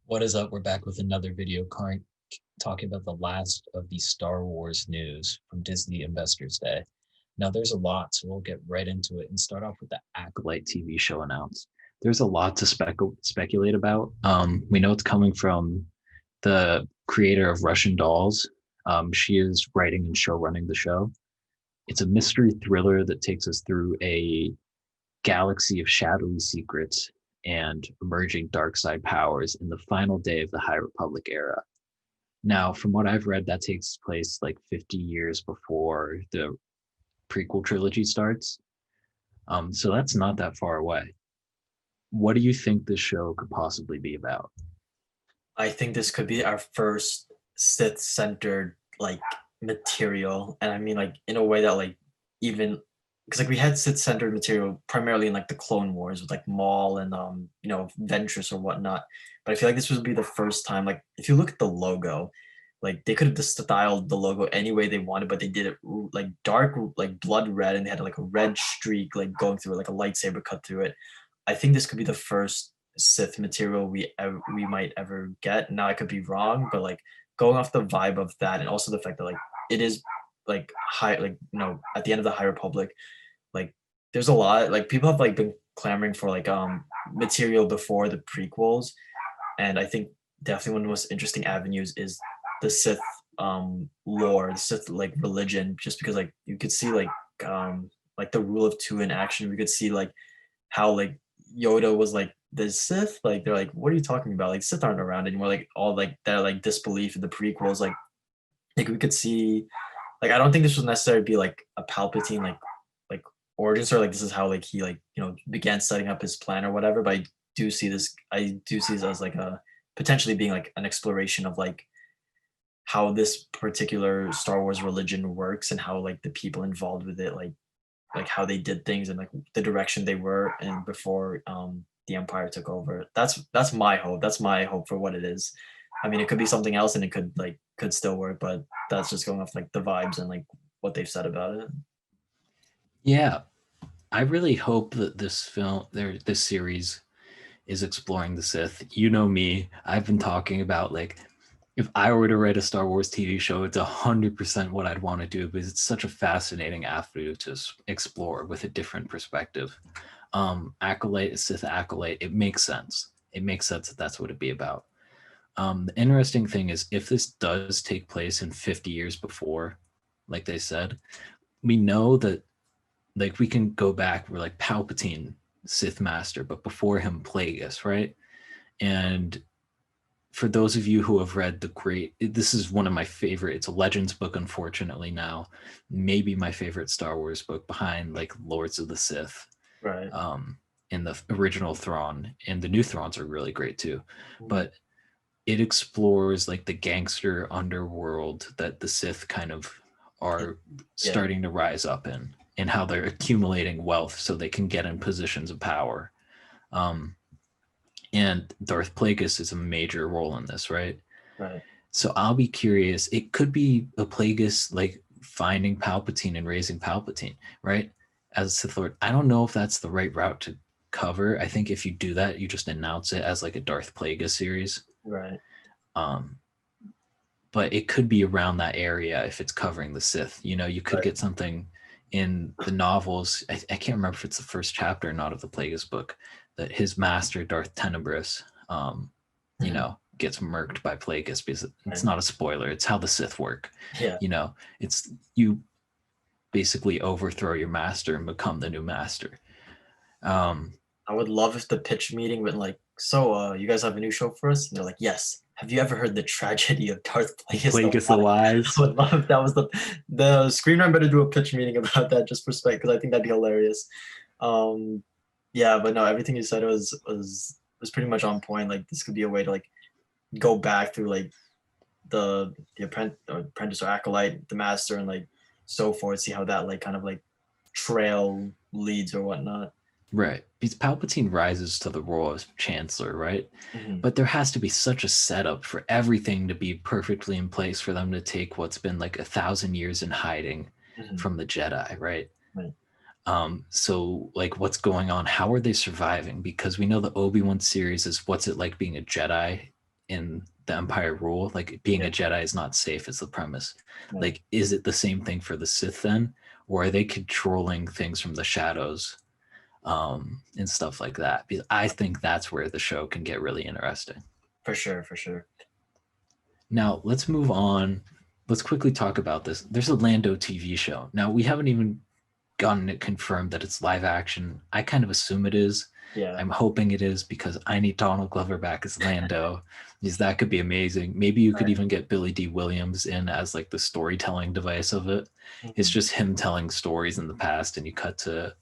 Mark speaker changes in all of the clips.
Speaker 1: What is up? We're back with another video talking about the last of the Star Wars news from Disney Investors Day. Now, there's a lot, so we'll get right into it and start off with the Acolyte TV show announced. There's a lot to speculate about. We know it's coming from the creator of Russian Dolls. She is writing and show running the show. It's a mystery thriller that takes us through a galaxy of shadowy secrets and emerging dark side powers in the final day of the High Republic era. Now, from what I've read, that takes place like 50 years before the prequel trilogy starts. So that's not that far away. What do you think this show could possibly be about?
Speaker 2: I think this could be our first Sith centered material, and I mean like in a way that even because we had Sith centered material primarily in like the Clone Wars with like Maul and Ventress or whatnot, but I feel like this would be the first time. Like if you look at the logo, like they could have just styled the logo any way they wanted, but they did it like dark, like blood red, and they had like a red streak like going through it, like a lightsaber cut through it. I think this could be the first Sith material we might ever get. Now I could be wrong, but like going off the vibe of that, and also the fact that like it is like high, like at the end of the High Republic, like there's a lot like people have like been clamoring for material before the prequels, and I think definitely one of the most interesting avenues is the Sith lore, the Sith like religion, just because like you could see like the rule of two in action. We could see like how like Yoda was like the Sith, like they're like, what are you talking about? Like Sith aren't around anymore. Like all like that like disbelief in the prequels, like we could see like I don't think this was necessarily be like a Palpatine like origin story. Like this is how like he like began setting up his plan or whatever. But I do see this as like a potentially being like an exploration of like how this particular Star Wars religion works and how like the people involved with it like how they did things and like the direction they were and before the Empire took over. That's my hope. That's my hope for what it is. I mean, it could be something else and it could still work, but that's just going off like the vibes and like what they've said about it.
Speaker 1: Yeah, I really hope that this series is exploring the Sith. You know me, I've been talking about like if I were to write a Star Wars TV show, it's 100% what I'd want to do because it's such a fascinating avenue to explore with a different perspective. Acolyte, Sith Acolyte, it makes sense. It makes sense that that's what it'd be about. The interesting thing is, if this does take place in 50 years before, like they said, we know that like we can go back. We're like Palpatine, Sith Master, but before him, Plagueis, right? And for those of you who have read this is one of my favorite. It's a Legends book, unfortunately now, maybe my favorite Star Wars book behind like Lords of the Sith.
Speaker 2: Right.
Speaker 1: In the original Thrawn, and the new Thrawns are really great too,
Speaker 2: Mhm.
Speaker 1: but it explores like the gangster underworld that the Sith kind of are
Speaker 2: Yeah.
Speaker 1: starting to rise up in, and how they're accumulating wealth so they can get in positions of power. Um, and Darth Plagueis is a major role in this, right?
Speaker 2: Right.
Speaker 1: So I'll be curious. It could be a Plagueis like finding Palpatine and raising Palpatine, right? As a Sith Lord. I don't know if that's the right route to cover. I think if you do that, you just announce it as like a Darth Plagueis series.
Speaker 2: Right.
Speaker 1: Um, but it could be around that area if it's covering the Sith. You could
Speaker 2: Right.
Speaker 1: get something in the novels. I can't remember if it's the first chapter or not of the Plagueis book, that his master, Darth Tenebris,
Speaker 2: Mhm.
Speaker 1: gets murked by Plagueis, because it's
Speaker 2: Right.
Speaker 1: not a spoiler. It's how the Sith work.
Speaker 2: Yeah.
Speaker 1: It's you basically overthrow your master and become the new master. Um,
Speaker 2: I would love if the pitch meeting went like, so you guys have a new show for us? And they're like, yes. Have you ever heard the tragedy of Darth Plagueis the
Speaker 1: Plagueis
Speaker 2: Wise? I
Speaker 1: Alive.
Speaker 2: would love if that was the screenwriter better do a pitch meeting about that just for spec because I think that'd be hilarious. Um, yeah, but no, everything you said was pretty much on point. Like this could be a way to like go back through like the apprentice or acolyte, the master, and like so forth. See how that like kind of like trail leads or whatnot.
Speaker 1: Right. Because Palpatine rises to the role as Chancellor, right?
Speaker 2: Hmm.
Speaker 1: But there has to be such a setup for everything to be perfectly in place for them to take what's been like 1,000 years in hiding
Speaker 2: Hmm.
Speaker 1: from the Jedi, right?
Speaker 2: Right.
Speaker 1: So like what's going on? How are they surviving? Because we know the Obi-Wan series is what's it like being a Jedi in the Empire rule. Like being
Speaker 2: Yeah.
Speaker 1: a Jedi is not safe is the premise.
Speaker 2: Yeah.
Speaker 1: Like, is it the same thing for the Sith then, or are they controlling things from the shadows, and stuff like that? Because I think that's where the show can get really interesting.
Speaker 2: For sure, for sure.
Speaker 1: Now let's move on. Let's quickly talk about this. There's a Lando TV show. Now we haven't even gotten it confirmed that it's live action. I kind of assume it is.
Speaker 2: Yeah.
Speaker 1: I'm hoping it is because I need Donald Glover back as Lando, because that could be amazing. Maybe you could
Speaker 2: Right.
Speaker 1: even get Billy D. Williams in as like the storytelling device of it. It's
Speaker 2: Mhm.
Speaker 1: just him telling stories in the past, and you cut to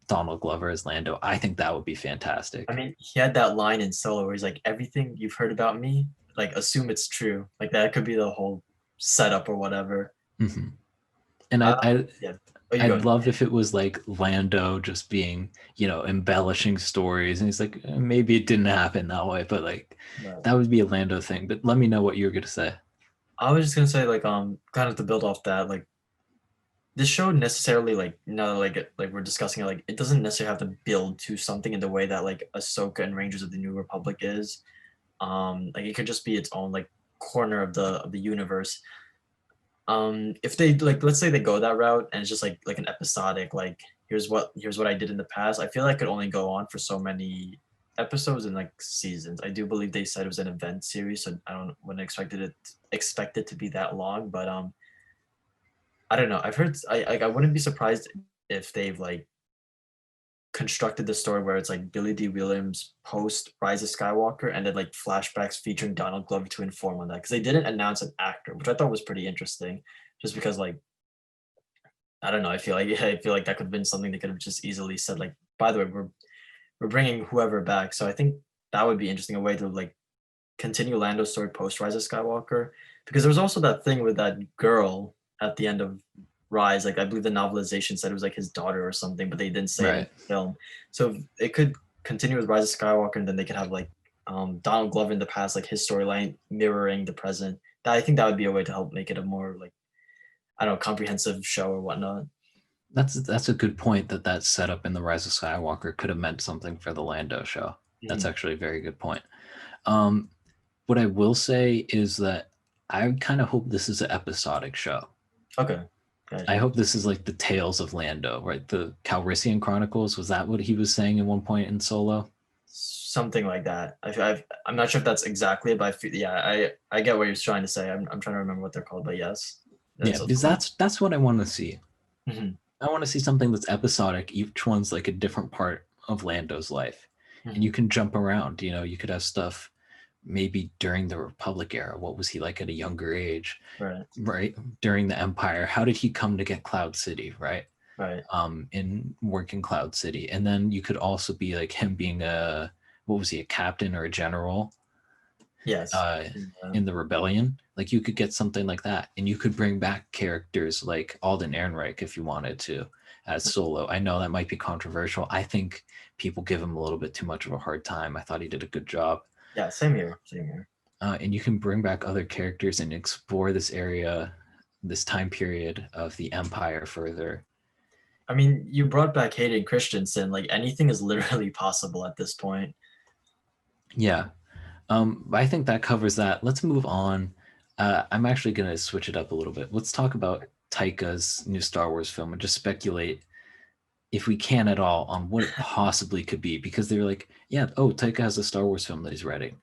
Speaker 1: Donald Glover as Lando. I think that would be
Speaker 2: I
Speaker 1: fantastic.
Speaker 2: mean, he had that line in Solo where he's like, "Everything you've heard about me, like assume it's true." Like that could be the whole setup or whatever.
Speaker 1: hmm And
Speaker 2: Uh,
Speaker 1: I
Speaker 2: yeah. Oh, you
Speaker 1: I'd
Speaker 2: go.
Speaker 1: love if it was like Lando just being, embellishing stories. And he's like, maybe it didn't happen that way, but like
Speaker 2: Right.
Speaker 1: that would be a Lando thing. But let me know what you were going to say.
Speaker 2: I was just gonna say, like, kind of to build off that, like, this show necessarily, like, now that, like we're discussing it, like, it doesn't necessarily have to build to something in the way that like Ahsoka and Rangers of the New Republic is. Like, it could just be its own like corner of the universe. If they like, let's say they go that route and it's just like an episodic, like here's what I did in the past. I feel like it could only go on for so many episodes and like seasons. I do believe they said it was an event series, so I don't wouldn't expect it to be that long. But I don't know. I've heard I wouldn't be surprised if they've like constructed the story where it's like Billy D. Williams post Rise of Skywalker and then like flashbacks featuring Donald Glover to inform on that, because they didn't announce an actor, which I thought was pretty interesting. Just because like I don't know, I feel like that could have been something they could have just easily said like, by the way, we're bringing whoever back. So I think that would be interesting, a way to like continue Lando's story post Rise of Skywalker, because there was also that thing with that girl at the end of Rise. Like I believe the novelization said it was like his daughter or something, but they didn't say it in
Speaker 1: Right.
Speaker 2: the film. So it could continue with Rise of Skywalker, and then they could have like Donald Glover in the past, like his storyline mirroring the present. That I think that would be a way to help make it a more like I don't know comprehensive show or whatnot.
Speaker 1: That's a good point, that setup in the Rise of Skywalker could have meant something for the Lando show. That's
Speaker 2: Mhm.
Speaker 1: actually a very good point. Um, what I will say is that I kind of hope this is an episodic show.
Speaker 2: Okay,
Speaker 1: I
Speaker 2: gotcha.
Speaker 1: hope this is like the Tales of Lando, right? The Calrissian Chronicles. Was that what he was saying at one point in Solo?
Speaker 2: Something like that. I'm not sure if that's exactly it, but yeah, I get what you're trying to say. I'm trying to remember what they're called, but yes,
Speaker 1: Yeah,
Speaker 2: that's
Speaker 1: because
Speaker 2: also.
Speaker 1: that's what I want to see.
Speaker 2: Mhm,
Speaker 1: I want to see something that's episodic. Each one's like a different part of Lando's life, and you
Speaker 2: mhm,
Speaker 1: can jump around. You could have stuff maybe during the Republic era. What was he like at a younger age?
Speaker 2: right,
Speaker 1: Right, during the Empire. How did he come to get Cloud City? Right,
Speaker 2: right.
Speaker 1: in working Cloud City, and then you could also be like him being a, what was he, a captain or a general,
Speaker 2: Yes.
Speaker 1: uh,
Speaker 2: Yeah.
Speaker 1: in the rebellion. Like you could get something like that, and you could bring back characters like Alden Ehrenreich if you wanted to as Solo. I know that might be controversial. I think people give him a little bit too much of a hard time. I thought he did a good job.
Speaker 2: Yeah, same here, same here.
Speaker 1: And you can bring back other characters and explore this area, this time period of the Empire further.
Speaker 2: I mean, you brought back Hayden Christensen. Like anything is literally possible at this point.
Speaker 1: Yeah, but I think that covers that. Let's move on. I'm actually going to switch it up a little bit. Let's talk about Taika's new Star Wars film and just speculate, if we can at all, on what it possibly could be. Because they're like, yeah, oh, Taika has a Star Wars film that he's writing.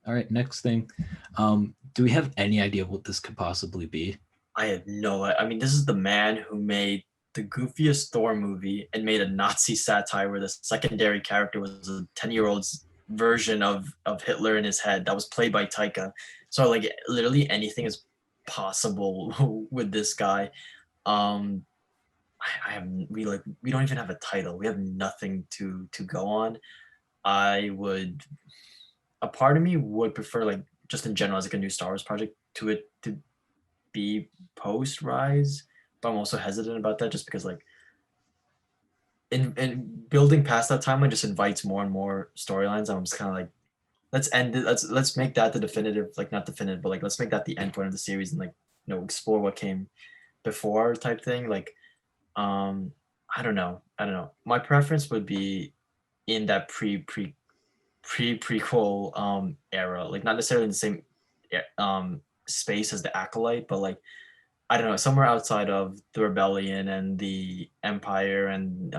Speaker 1: All right, next thing. Do we have any idea what this could possibly be?
Speaker 2: I have no. I mean, this is the man who made the goofiest Thor movie and made a Nazi satire where the secondary character was a 10-year-old's version of Hitler in his head that was played by Taika. So like literally anything is possible with this guy. Um, I have we don't even have a title. We have nothing to go on. I would a part of me would prefer like just in general as like a new Star Wars project to it to be post Rise, but I'm also hesitant about that just because like in building past that timeline just invites more and more storylines. I'm just kind of like let's end it. Let's make that the definitive, like not definitive, but like let's make that the end point of the series and like explore what came before type thing. Like um I don't know. My preference would be in that pre prequel era, like not necessarily in the same space as the Acolyte, but like I don't know, somewhere outside of the Rebellion and the Empire and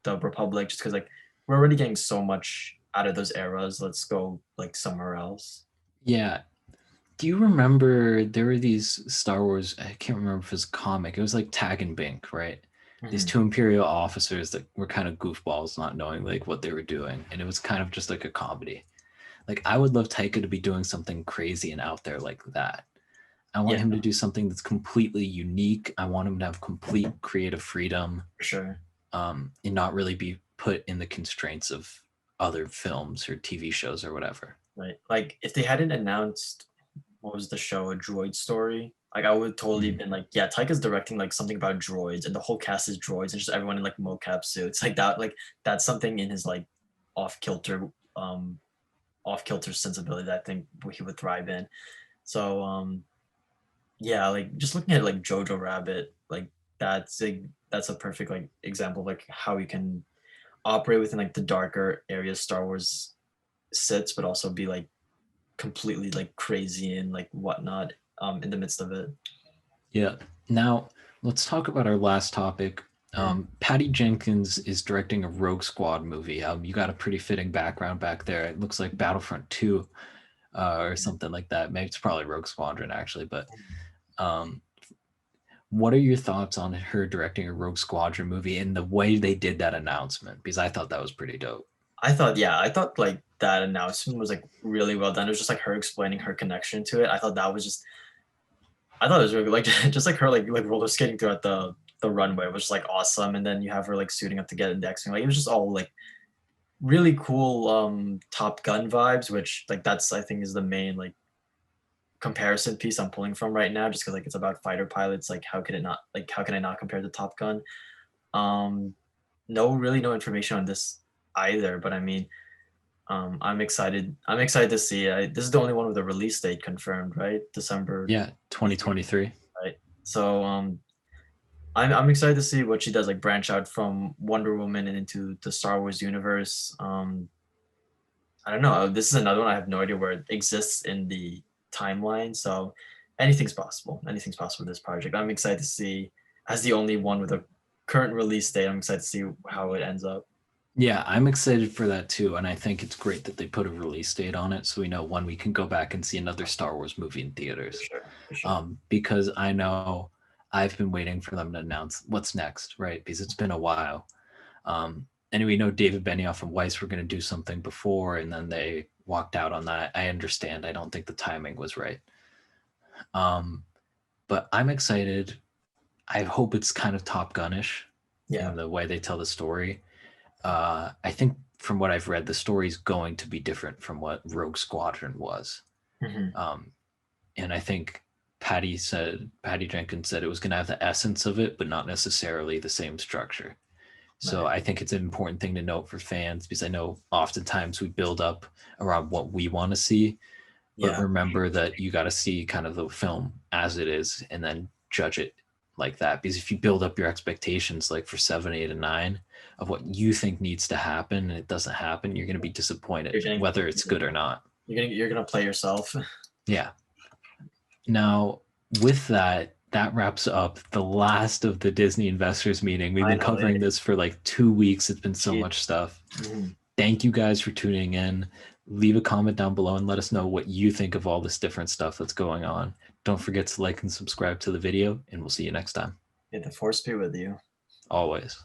Speaker 2: the Republic, just because like we're already getting so much out of those eras. Let's go like somewhere else.
Speaker 1: Yeah. Do you remember there were these Star Wars? I can't remember if it was a comic. It was like Tag and Bink, right? These
Speaker 2: Mhm.
Speaker 1: two Imperial officers that were kind of goofballs, not knowing like what they were doing, and it was kind of just like a comedy. Like I would love Taika to be doing something crazy and out there like that. I want
Speaker 2: Yeah,
Speaker 1: him to do something that's completely unique. I want him to have complete creative freedom,
Speaker 2: for sure.
Speaker 1: and not really be put in the constraints of other films or TV shows or whatever.
Speaker 2: Right. Like if they hadn't announced what was the show, a droid story, like I would totally
Speaker 1: Mhm.
Speaker 2: been like, yeah, Taika's directing like something about droids and the whole cast is droids and just everyone in like mocap suits. Like that, like that's something in his like off kilter, um, off kilter sensibility that I think he would thrive in. So yeah, like just looking at like Jojo Rabbit, like that's a perfect like example of like how you can operate within like the darker areas Star Wars sits, but also be like completely like crazy and like whatnot in the midst of it.
Speaker 1: Yeah. Now, let's talk about our last topic.
Speaker 2: Mm.
Speaker 1: Patty Jenkins is directing a Rogue Squad movie. You got a pretty fitting background back there. It looks like Battlefront 2 or something like that. Maybe it's probably Rogue Squadron, actually. But um, what are your thoughts on her directing a Rogue Squadron movie and the way they did that announcement? Because I thought that was pretty dope.
Speaker 2: I thought like that announcement was like really well done. It was just like her explaining her connection to it. I thought that was just I thought it was really like just like her like roller skating throughout the runway was just like awesome. And then you have her like suiting up to get in the X-Wing. Like it was just all like really cool Top Gun vibes, which like that's I think is the main like comparison piece I'm pulling from right now, just because like it's about fighter pilots. Like how can I not compare to Top Gun? Um, no information on this either, but I mean, I'm excited. I'm excited to see. This is the only one with a release date confirmed, right? December
Speaker 1: Yeah,
Speaker 2: 23rd,
Speaker 1: 2023.
Speaker 2: right? So I'm excited to see what she does, like branch out from Wonder Woman and into the Star Wars universe. I don't know. This is another one I have no idea where it exists in the timeline. So anything's possible. Anything's possible with this project. I'm excited to see, as the only one with a current release date, I'm excited to see how it ends up.
Speaker 1: Yeah, I'm excited for that too. And I think it's great that they put a release date on it so we know when we can go back and see another Star Wars movie in
Speaker 2: For
Speaker 1: theaters.
Speaker 2: sure. For sure.
Speaker 1: Because I know I've been waiting for them to announce what's next, right? Because it's been a while. And we know David Benioff and Weiss were going to do something before, and then they walked out on that. I understand. I don't think the timing was right. Um, but I'm excited. I hope it's kind of Top Gunish
Speaker 2: Yeah.
Speaker 1: in the way they tell the story. I think from what I've read, the story is going to be different from what Rogue Squadron was.
Speaker 2: Hmm.
Speaker 1: Um, and I think Patty Jenkins said it was going to have the essence of it, but not necessarily the same structure. So
Speaker 2: Right.
Speaker 1: I think it's an important thing to note for fans because I know oftentimes we build up around what we want to see, but
Speaker 2: Yeah.
Speaker 1: remember that you got to see kind of the film as it is and then judge it like that. Because if you build up your expectations, like for 7, 8, and 9, of what you think needs to happen and it doesn't happen, you're going to be disappointed,
Speaker 2: You're getting
Speaker 1: whether it's good or not.
Speaker 2: you're gonna play yourself.
Speaker 1: Yeah. Now, with that, that wraps up the last of the Disney investors meeting. We've been
Speaker 2: Finally.
Speaker 1: covering this for like 2 weeks. It's been so
Speaker 2: Jeez.
Speaker 1: much stuff.
Speaker 2: Mhm.
Speaker 1: Thank you guys for tuning in. Leave a comment down below and let us know what you think of all this different stuff that's going on. Don't forget to like and subscribe to the video, and we'll see you next time.
Speaker 2: May the force be with you.
Speaker 1: Always.